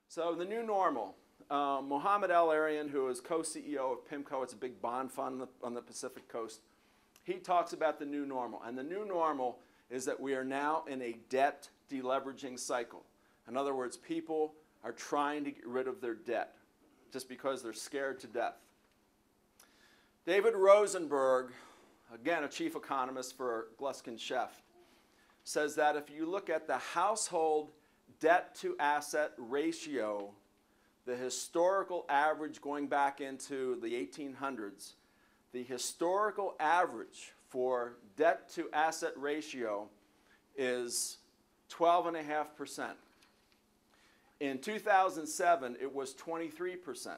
So the new normal. Mohamed El-Erian, who is co-CEO of PIMCO, it's a big bond fund on the Pacific Coast, he talks about the new normal. And the new normal is that we are now in a debt deleveraging cycle. In other words, people are trying to get rid of their debt just because they're scared to death. David Rosenberg, again a chief economist for Gluskin Sheff, says that if you look at the household debt to asset ratio, the historical average going back into the 1800s, the historical average for debt to asset ratio is 12.5%. In 2007, it was 23%.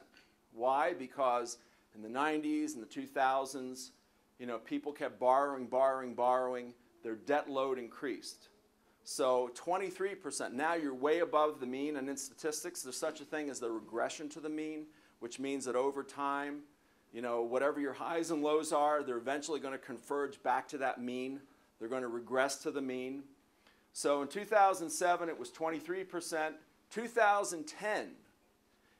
Why? Because in the 90s and the 2000s, people kept borrowing. Their debt load increased. So 23%. Now you're way above the mean, and in statistics, there's such a thing as the regression to the mean, which means that over time, whatever your highs and lows are, they're eventually going to converge back to that mean. They're going to regress to the mean. So in 2007, it was 23%. 2010,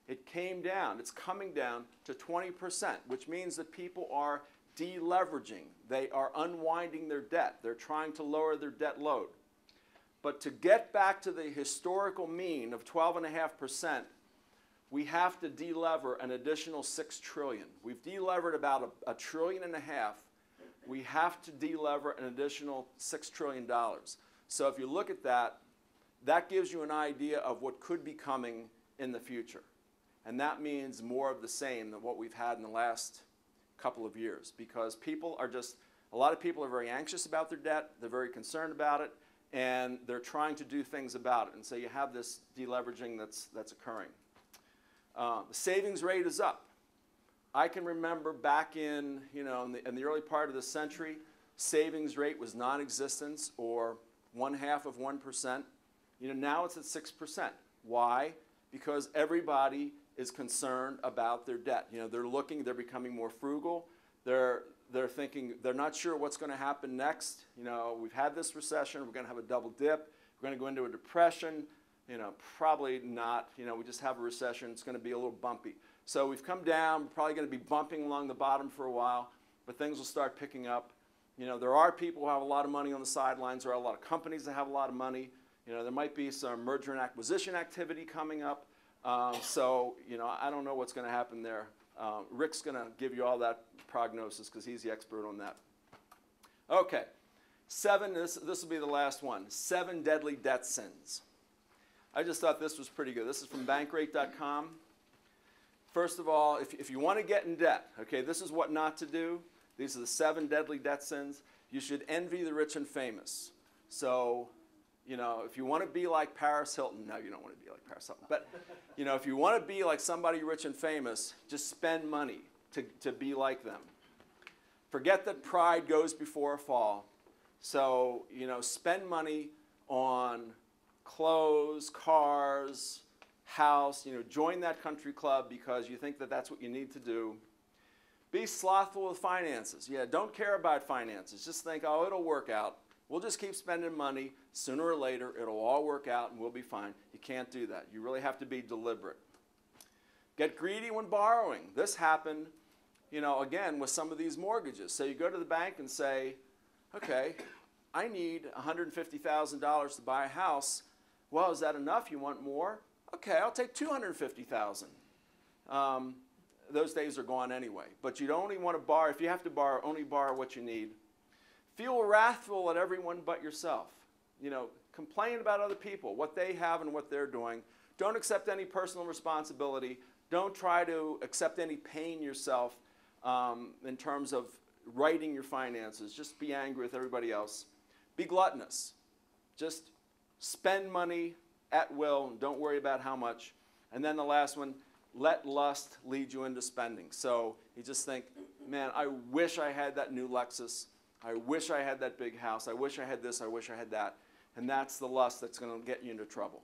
it came down. It's coming down to 20%, which means that people are deleveraging. They are unwinding their debt. They're trying to lower their debt load. But to get back to the historical mean of 12.5%, we have to delever an additional $6 trillion. We've delevered about $1.5 trillion. We have to delever an additional $6 trillion. So if you look at that, that gives you an idea of what could be coming in the future. And that means more of the same than what we've had in the last couple of years, because a lot of people are very anxious about their debt, they're very concerned about it, and they're trying to do things about it. And so you have this deleveraging that's occurring. The savings rate is up. I can remember back in the early part of the century, savings rate was non-existent or 0.5%. Now it's at 6%. Why? Because everybody is concerned about their debt. They're becoming more frugal. They're thinking, they're not sure what's going to happen next. We've had this recession, we're going to have a double dip, we're going to go into a depression. Probably not. We just have a recession, it's going to be a little bumpy. So we've come down, we're probably going to be bumping along the bottom for a while, but things will start picking up. There are people who have a lot of money on the sidelines, there are a lot of companies that have a lot of money. There might be some merger and acquisition activity coming up. So I don't know what's going to happen there. Rick's going to give you all that prognosis because he's the expert on that. Okay, this will be the last one. 7 deadly debt sins. I just thought this was pretty good. This is from Bankrate.com. First of all, if you want to get in debt, okay, this is what not to do. These are the 7 deadly debt sins. You should envy the rich and famous. So, if you want to be like Paris Hilton, no, you don't want to be like Paris Hilton, but, if you want to be like somebody rich and famous, just spend money to be like them. Forget that pride goes before a fall. So, spend money on clothes, cars, house, join that country club because you think that that's what you need to do. Be slothful with finances. Yeah, don't care about finances. Just think, oh, it'll work out. We'll just keep spending money. Sooner or later, it'll all work out and we'll be fine. You can't do that. You really have to be deliberate. Get greedy when borrowing. This happened, again, with some of these mortgages. So you go to the bank and say, okay, I need $150,000 to buy a house. Well, is that enough? You want more? Okay, I'll take $250,000. Those days are gone anyway. But you'd only want to borrow, if you have to borrow, only borrow what you need. Feel wrathful at everyone but yourself. Complain about other people, what they have and what they're doing. Don't accept any personal responsibility. Don't try to accept any pain yourself in terms of writing your finances. Just be angry with everybody else. Be gluttonous. Just spend money at will and don't worry about how much. And then the last one, let lust lead you into spending. So you just think, man, I wish I had that new Lexus. I wish I had that big house. I wish I had this. I wish I had that. And that's the lust that's going to get you into trouble.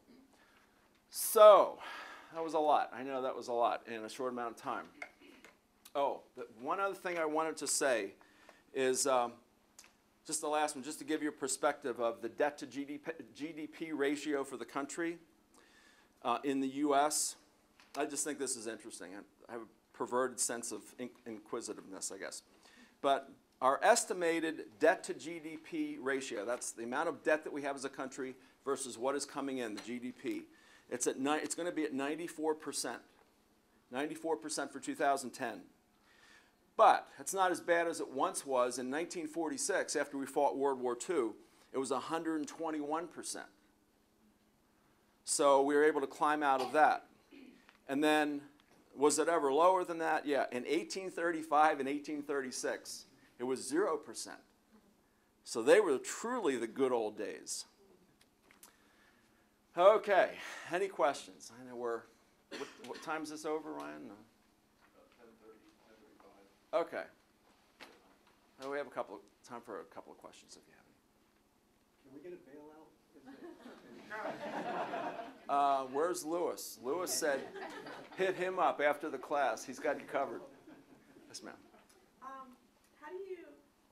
So that was a lot. I know that was a lot in a short amount of time. Oh, one other thing I wanted to say is just the last one, just to give you a perspective of the debt to GDP ratio for the country. in the U.S., I just think this is interesting. I have a perverted sense of inquisitiveness, I guess. But our estimated debt to GDP ratio, that's the amount of debt that we have as a country versus what is coming in, the GDP. It's going to be at 94%. 94% for 2010. But it's not as bad as it once was. In 1946, after we fought World War II, it was 121%. So we were able to climb out of that. And then, was it ever lower than that? Yeah, in 1835 and 1836, it was 0%. So they were truly the good old days. Okay, any questions? I know what time is this over, Ryan? 10:30, 10:35. Okay. Now we have time for a couple of questions if you have any. Can we get a bailout? Where's Lewis? Lewis said, hit him up after the class. He's got you covered. Yes, ma'am. How do you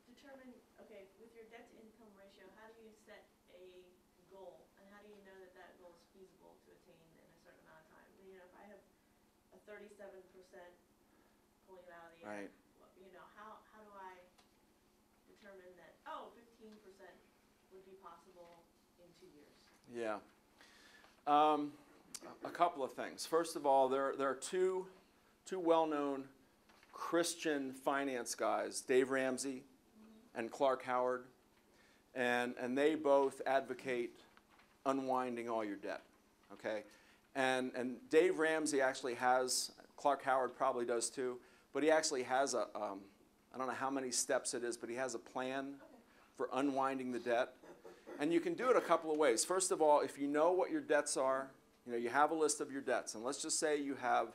determine, okay, with your debt to income ratio, how do you set a goal? And how do you know that that goal is feasible to attain in a certain amount of time? You know, if I have a 37% pulling it out of the air, Right. you know, how do I determine that, oh, 15% would be possible in 2 years? Yeah. A couple of things. First of all, there are two well-known Christian finance guys, Dave Ramsey and Clark Howard, and they both advocate unwinding all your debt, okay? And Dave Ramsey actually has, Clark Howard probably does too, but he actually has I don't know how many steps it is, but he has a plan for unwinding the debt. And you can do it a couple of ways. First of all, if you know what your debts are, you know, you have a list of your debts, and let's just say you have,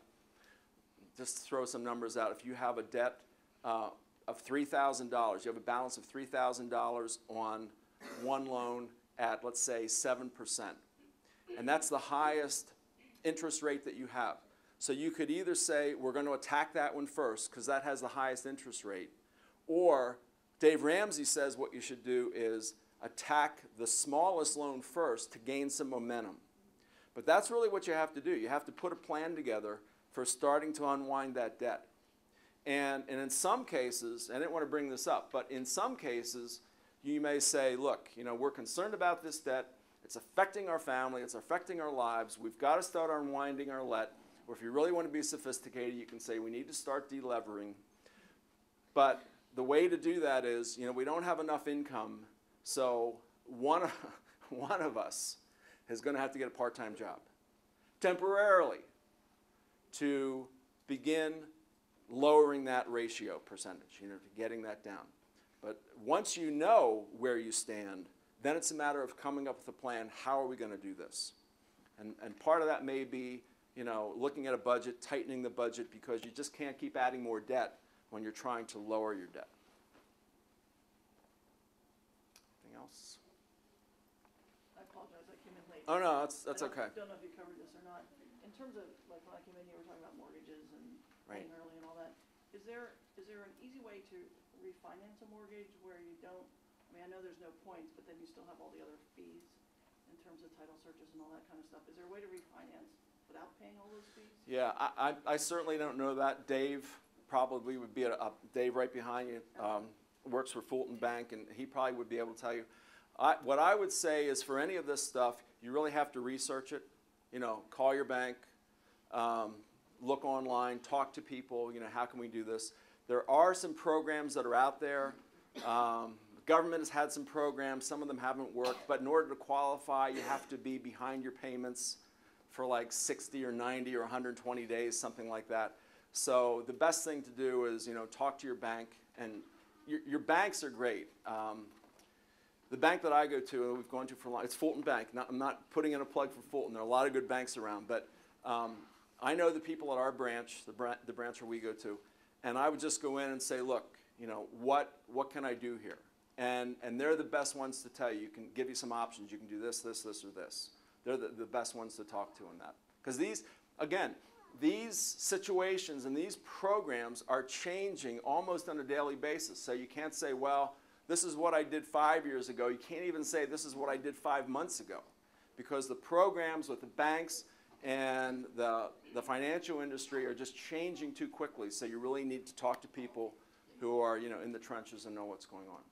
just throw some numbers out, if you have a debt of $3,000, you have a balance of $3,000 on one loan at, let's say, 7%. And that's the highest interest rate that you have. So you could either say, we're going to attack that one first, because that has the highest interest rate, or Dave Ramsey says what you should do is attack the smallest loan first to gain some momentum. But that's really what you have to do. You have to put a plan together for starting to unwind that debt. And in some cases, I didn't want to bring this up, but in some cases, you may say, look, you know, we're concerned about this debt. It's affecting our family. It's affecting our lives. We've got to start unwinding our debt. Or if you really want to be sophisticated, you can say we need to start delevering. But the way to do that is, you know, we don't have enough income, so one of us is going to have to get a part-time job temporarily to begin lowering that ratio percentage, you know, to getting that down. But once you know where you stand, then it's a matter of coming up with a plan. How are we going to do this? And part of that may be, you know, looking at a budget, tightening the budget, because you just can't keep adding more debt when you're trying to lower your debt. Anything else? I apologize, I came in late. Oh, no, that's okay. I don't know if you covered this or not. In terms of, like, when I came in, you were talking about mortgages and Right. paying early and all that. Is there an easy way to refinance a mortgage where you don't, I mean, I know there's no points, but then you still have all the other fees in terms of title searches and all that kind of stuff. Is there a way to refinance without paying all those fees? Yeah, I certainly don't know that. Dave probably would be Dave right behind you, works for Fulton Bank, and he probably would be able to tell you. What I would say is for any of this stuff, you really have to research it. You know, call your bank, look online, talk to people, you know, how can we do this? There are some programs that are out there. The government has had some programs, some of them haven't worked, but in order to qualify, you have to be behind your payments for like 60 or 90 or 120 days, something like that. So the best thing to do is, you know, talk to your bank, and your banks are great. The bank that I go to, and we've gone to for a long, it's Fulton Bank. I'm not putting in a plug for Fulton. There are a lot of good banks around, but I know the people at our branch, the branch where we go to, and I would just go in and say, look, you know, what can I do here? And they're the best ones to tell you. You can give you some options. You can do this, this, this, or this. They're the best ones to talk to in that. Because these situations and these programs are changing almost on a daily basis. So you can't say, well, this is what I did 5 years ago. You can't even say this is what I did 5 months ago. Because the programs with the banks and the financial industry are just changing too quickly. So you really need to talk to people who are, you know, in the trenches and know what's going on.